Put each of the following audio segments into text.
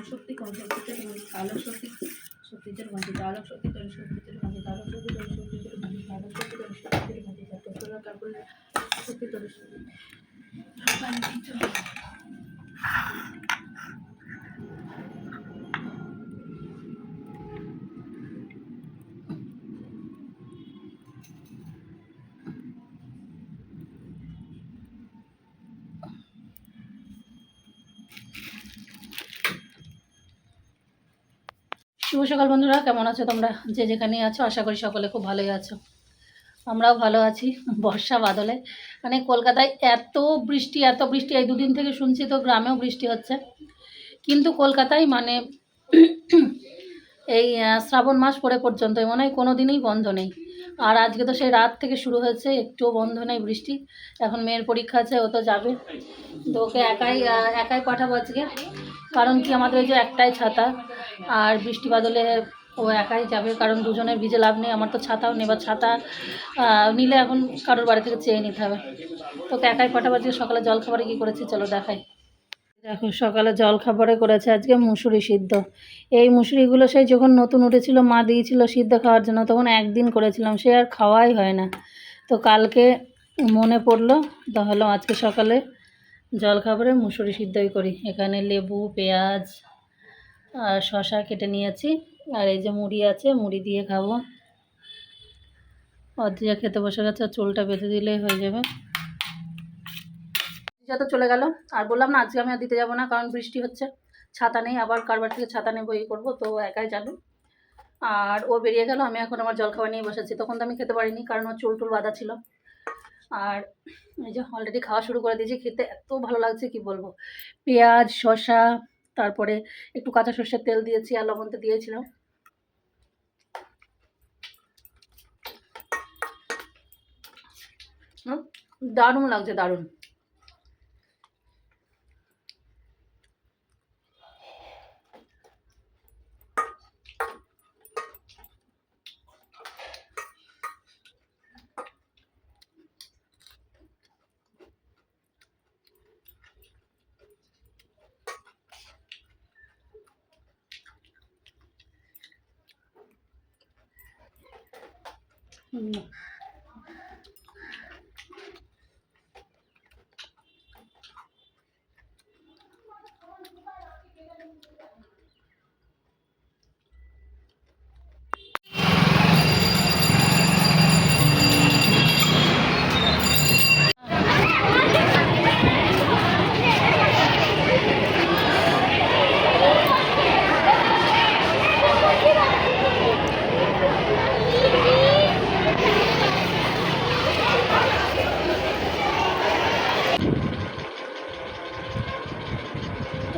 শক্তি কোন শক্তিতে আলোক শক্তি শক্তিদের মাঝে আলোক শক্তি কোন শক্তিদের মাঝে আলোক শক্তি কোন শক্তিদের মাঝে আলোক শক্তি কোন শক্তিদের মাঝে যতটা কাপড় শক্তি কোন শুভ সকাল বন্ধুরা, কেমন আছো তোমরা? যে যেখানে আছো আশা করি সকলে খুব ভালোই আছো। আমরাও ভালো আছি। বর্ষা বাদলে মানে কলকাতায় এত বৃষ্টি এই দুদিন থেকে শুনছি, তো গ্রামেও বৃষ্টি হচ্ছে, কিন্তু কলকাতায় মানে এই শ্রাবণ মাস পরে পর্যন্ত মনে হয় কোনো দিনই বন্ধ নেই। আর আজকে তো সেই রাত থেকে শুরু হয়েছে, একটুও বন্ধ নেই বৃষ্টি। এখন মেয়ের পরীক্ষা আছে, ও তো যাবে, তো ওকে একাই পাঠাবো আজকে। কারণ কি, আমাদের ওই যে একটাই ছাতা, আর বৃষ্টি বাদলে ও একাই যাবে, কারণ দুজনের ভিজে লাভ নেই। আমার তো ছাতাও নেই, বা ছাতা নিলে এখন কারোর বাড়ি থেকে চেয়ে নিতে হবে। তোকে একাই পাঠাবো আজকে। সকালে জলখাবারে কী করেছি চলো দেখাই। দেখো, সকালে জলখাবারে করেছে আজকে মুসুরি সিদ্ধ। এই মুসুরিগুলো সেই যখন নতুন উঠেছিল মা দিয়েছিল সিদ্ধ খাওয়ার জন্য, তখন একদিন করেছিলাম, সে আর খাওয়াই হয় না। তো কালকে মনে পড়লো, তাহলে আজকে সকালে জলখাবারে মুসুরি সিদ্ধই করি। এখানে লেবু, পেঁয়াজ আর শসা কেটে নিয়েছি, আর এই যে মুড়ি আছে, মুড়ি দিয়ে খাবো। অদ্রিজা খেতে বসে গেছে, চুলটা বেঁধে দিলেই হয়ে যাবে। তো চলে গেল, আর বললাম না আজকে আমি আর দিতে যাবো না, কারণ বৃষ্টি হচ্ছে, ছাতা নেই, আবার কারবার থেকে ছাতা নেবো এই করবো, তো একাই যাবে। আর ও বেরিয়ে গেল, আমি এখন আমার জলখাবার নিয়ে বসেছি। তখন তো আমি খেতে পারিনি, কারণ ওর চুল বাঁধা ছিল। আর এই যে অলরেডি খাওয়া শুরু করে দিয়েছি। খেতে এত ভালো লাগছে কি বলবো। পেঁয়াজ, শসা, তারপরে একটু কাঁচা সর্ষের তেল দিয়েছি, আর লবণ তো দিয়েছিলাম। দারুণ লাগছে, দারুণ।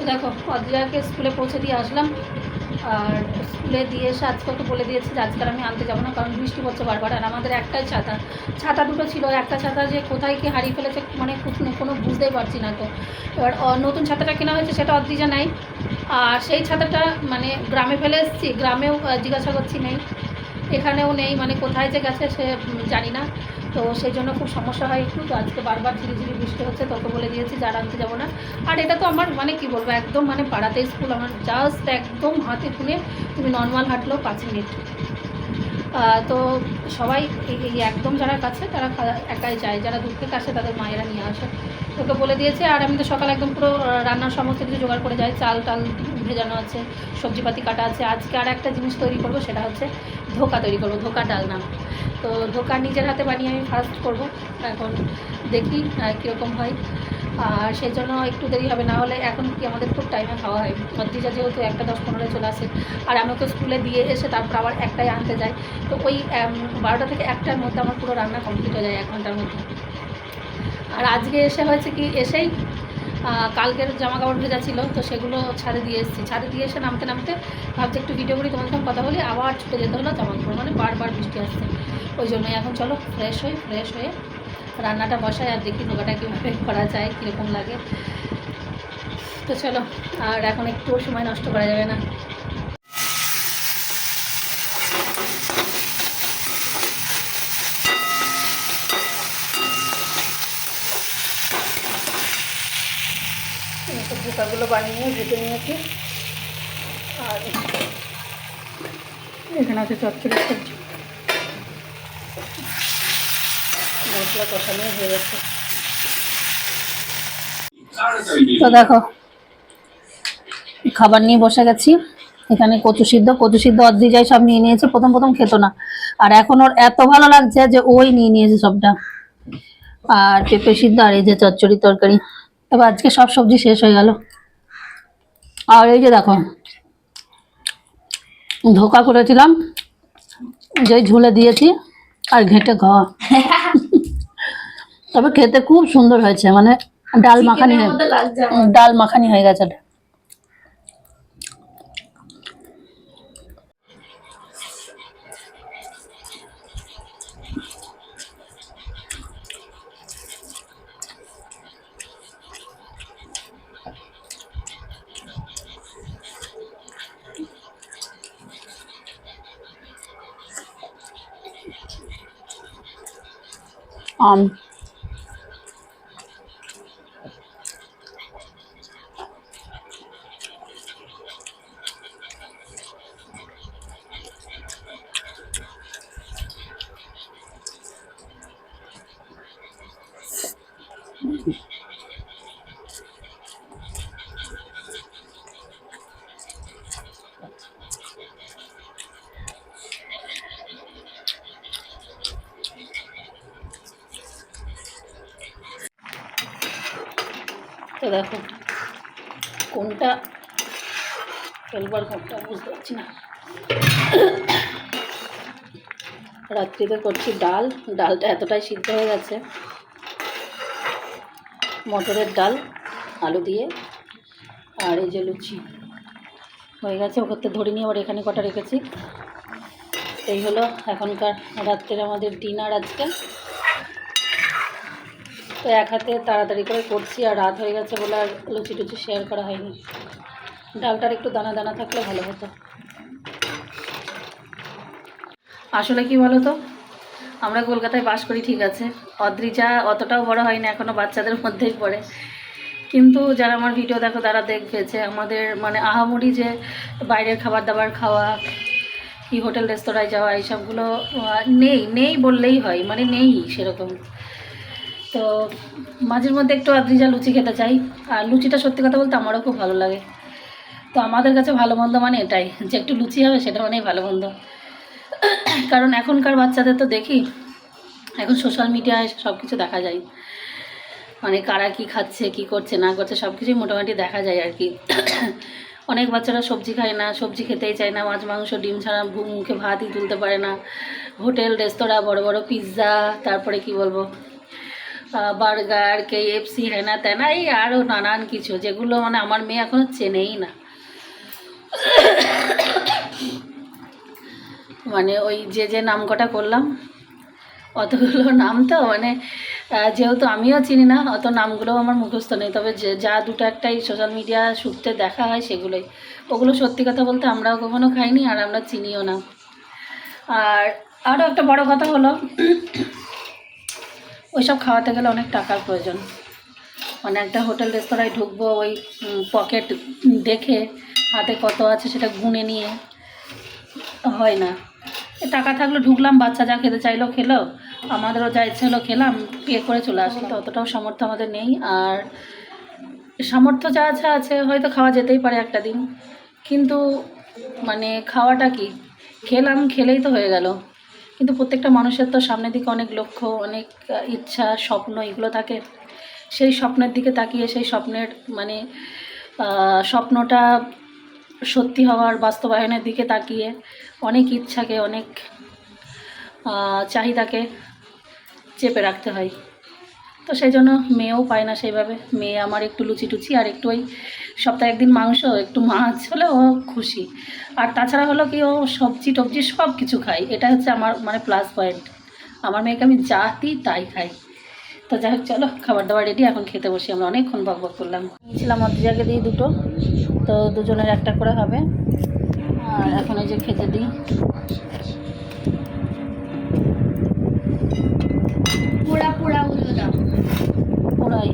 দেখো, অদ্রিজাকে স্কুলে পৌঁছে দিয়ে আসলাম, আর স্কুলে দিয়ে এসে আজকে ওকে বলে দিয়েছি যে আজকাল আমি আনতে যাবো না, কারণ বৃষ্টি পড়ছে বারবার। আর আমাদের একটাই ছাতা দুটো ছিল, একটা ছাতা যে কোথায় কি হারিয়ে ফেলেছে মানে কোনো বুঝতেই পারছি না। তো এবার নতুন ছাতাটা কেনা হয়েছে, সেটা অদ্রিজা নাই। আর সেই ছাতাটা মানে গ্রামে ফেলে এসেছি, গ্রামেও জিজ্ঞাসা করছি নেই, এখানেও নেই, মানে কোথায় যে গেছে সে জানি না। তো সেই জন্য খুব সমস্যা হয় একটু। তো আজকে বারবার ঝিরিঝিরি বৃষ্টি হচ্ছে, তোকে বলে দিয়েছি যে আর আনতে যাবো না। আর এটা তো আমার মানে কি বলবো, একদম মানে পাড়াতে স্কুল, আমার জাস্ট একদম হাতে খুলে তুমি নর্মাল হাঁটলেও 5 মিনিট। তো সবাই এই একদম যারা কাছে তারা একাই যায়, যারা দূর থেকে আসে তাদের মায়েরা নিয়ে আসে। তোকে বলে দিয়েছে। আর আমি তো সকালে একদম পুরো রান্নার সমস্ত কিছু জোগাড় করে যাই, চাল টাল ভেজানো আছে, সবজিপাতি কাটা আছে। আজকে আর একটা জিনিস তৈরি করবো, সেটা হচ্ছে ধোকা তৈরি করবো, ধোকা ডালনা। তো ধোকা নিজের হাতে বানিয়ে আমি ফার্স্ট করবো, এখন দেখি কীরকম হয়। আর সেই জন্য একটু দেরি হবে, না হলে এখন কি আমাদের খুব টাইমে খাওয়া হয়। অদ্রিজা যেহেতু 1:10-15 চলে আসে, আর আমি ওকে স্কুলে দিয়ে এসে তারপর আবার একটাই আনতে যাই, তো ওই 12টা থেকে 1টার মধ্যে আমার পুরো রান্না কমপ্লিট হয়ে যায়, 1 ঘন্টার মধ্যে। আর আজকে এসে হয়েছে কি, এসেই কালকের জামা কাপড় ভেজা ছিল, তো সেগুলো ছাদে দিয়ে এসেছি। ছাদে দিয়ে এসে নামতে ভাবছি একটু ভিডিও করি, তোমার সঙ্গে কথা বলি, আবার ছুটে যেতে হলো জামা কাপড়, মানে বারবার বৃষ্টি আসছে। ওই জন্যই এখন চলো ফ্রেশ হয়ে রান্নাটা বসাই, আর দেখি ধোকাটা কীভাবে করা যায়, কীরকম লাগে। তো চলো, আর এখন একটু সময় নষ্ট করা যাবে না। ধোকাগুলো বানিয়ে ভেজে নিয়েছি, আর এখানে আছে চচ্চড়ি সবজি, মশলা কষানো হয়ে গেছে। তো দেখো খাবার নিয়ে বসে গেছি। এখানে কচু সিদ্ধ অর্ধি যাই সব নিয়ে নিয়েছে। প্রথম প্রথম খেত না, আর এখন ওর এত ভালো লাগছে যে ওই নিয়ে নিয়েছে সবটা। আর পেঁপে সিদ্ধ আর এই যে চচ্চড়ি তরকারি। তবে আজকে সব সবজি শেষ হয়ে গেল। আর এই যে দেখো ধোকা করেছিলাম, যে ঝুলে দিয়েছি আর ঘেঁটে খাওয়া। তবে খেতে খুব সুন্দর হয়েছে, মানে ডাল মাখানি হয়ে গেছে। তো দেখো কোনটা ফেলবার কোনটা বুঝতে পারছি না। রাত্রিতে করছি ডালটা এতটাই সিদ্ধ হয়ে গেছে, মটরের ডাল আলু দিয়ে। আর এই যে লুচি হয়ে গেছে, ওখানে ধরে নিয়ে আবার এখানে কটা রেখেছি। এই হলো এখনকার রাত্রের আমাদের ডিনার আজকে। তো এক হাতে তাড়াতাড়ি করে করছি, আর রাত হয়ে গেছে বলে আর লুচি টুচি শেয়ার করা হয়নি। ডালটার একটু দানা দানা থাকলে ভালো হতো। আসলে কি বলো তো, আমরা কলকাতায় বাস করি ঠিক আছে, অদ্রিজা অতটাও বড় হয়নি, এখনও বাচ্চাদের মধ্যেই পড়ে। কিন্তু যারা আমার ভিডিও দেখো তারা দেখবে যে আমাদের মানে আহামরি যে বাইরের খাবার দাবার খাওয়া কি হোটেল রেস্তোরাঁয় যাওয়া এইসবগুলো নেই বললেই হয়, মানে নেই সেরকম। তো মাঝের মধ্যে একটু অদ্রিজা লুচি খেতে চাই, আর লুচিটা সত্যি কথা বলতে আমারও খুব ভালো লাগে। তো আমাদের কাছে ভালো মন্দ মানে এটাই, যে একটু লুচি হবে সেটা মানেই ভালো মন্দ। কারণ এখনকার বাচ্চাদের তো দেখি, এখন সোশ্যাল মিডিয়ায় সব কিছু দেখা যায়, মানে কারা কি খাচ্ছে কি করছে না করছে সব কিছুই মোটামুটি দেখা যায় আর কি। অনেক বাচ্চারা সবজি খায় না, সবজি খেতেই চায় না, মাছ মাংস ডিম ছাড়া মুখে ভাতই তুলতে পারে না। হোটেল রেস্তোরাঁ বড় বড় পিৎজা, তারপরে কি বলবো বার্গার KFC হেনা তেনা এই আরও নানান কিছু, যেগুলো মানে আমার মেয়ে এখনও চেনেই না। মানে ওই যে নাম কটা করলাম অতগুলো নাম তো মানে যেহেতু আমিও চিনি না, অত নামগুলোও আমার মুখস্থ নেই। তবে যা দুটো একটাই সোশ্যাল মিডিয়া সূত্রে দেখা হয় সেগুলোই, ওগুলো সত্যি কথা বলতে আমরাও কখনো খাইনি আর আমরা চিনিও না। আর আরও একটা বড় কথা হলো, ওইসব খাওয়াতে গেলে অনেক টাকার প্রয়োজন। মানে একটা হোটেল রেস্তোরাঁয় ঢুকবো, ওই পকেট দেখে হাতে কত আছে সেটা গুনে নিয়ে হয় না। টাকা থাকলে ঢুকলাম, বাচ্চা যা খেতে চাইলো খেলো, আমাদেরও যা ইচ্ছে হলো খেলাম, পে করে চলে আসলাম। তো অতটাও সামর্থ্য আমাদের নেই, আর সামর্থ্য যা আছে হয়তো খাওয়া যেতেই পারে একটা দিন, কিন্তু মানে খাওয়াটা কি, খেলেই তো হয়ে গেল। কিন্তু প্রত্যেকটা মানুষের তো সামনের দিকে অনেক লক্ষ্য, অনেক ইচ্ছা, স্বপ্ন এগুলো থাকে। সেই স্বপ্নের দিকে তাকিয়ে, সেই স্বপ্নের মানে স্বপ্নটা সত্যি হওয়ার বাস্তবায়নের দিকে তাকিয়ে অনেক ইচ্ছাকে, অনেক চাহিদাকে চেপে রাখতে হয়। তো সেই জন্য মেয়েও পায় না সেইভাবে। মেয়ে আমার একটু লুচি টুচি আর একটু ওই সপ্তাহে একদিন মাংস, একটু মাছ হলে ও খুশি। আর তাছাড়া হলো কি, ও সবজি টবজি সব কিছু খায়, এটা হচ্ছে আমার মানে প্লাস পয়েন্ট। আমার মেয়েকে আমি যা দিই তাই খাই। তো যাই হোক, চলো খাবার দাবার রেডি, এখন খেতে বসি। আমরা অনেকক্ষণ বকবক করলাম। নিয়েছিলাম অদ্রিজাকে দিই দুটো, তো দুজনের একটা করে হবে। আর এখন এই যে খেতে দিই। পোড়াই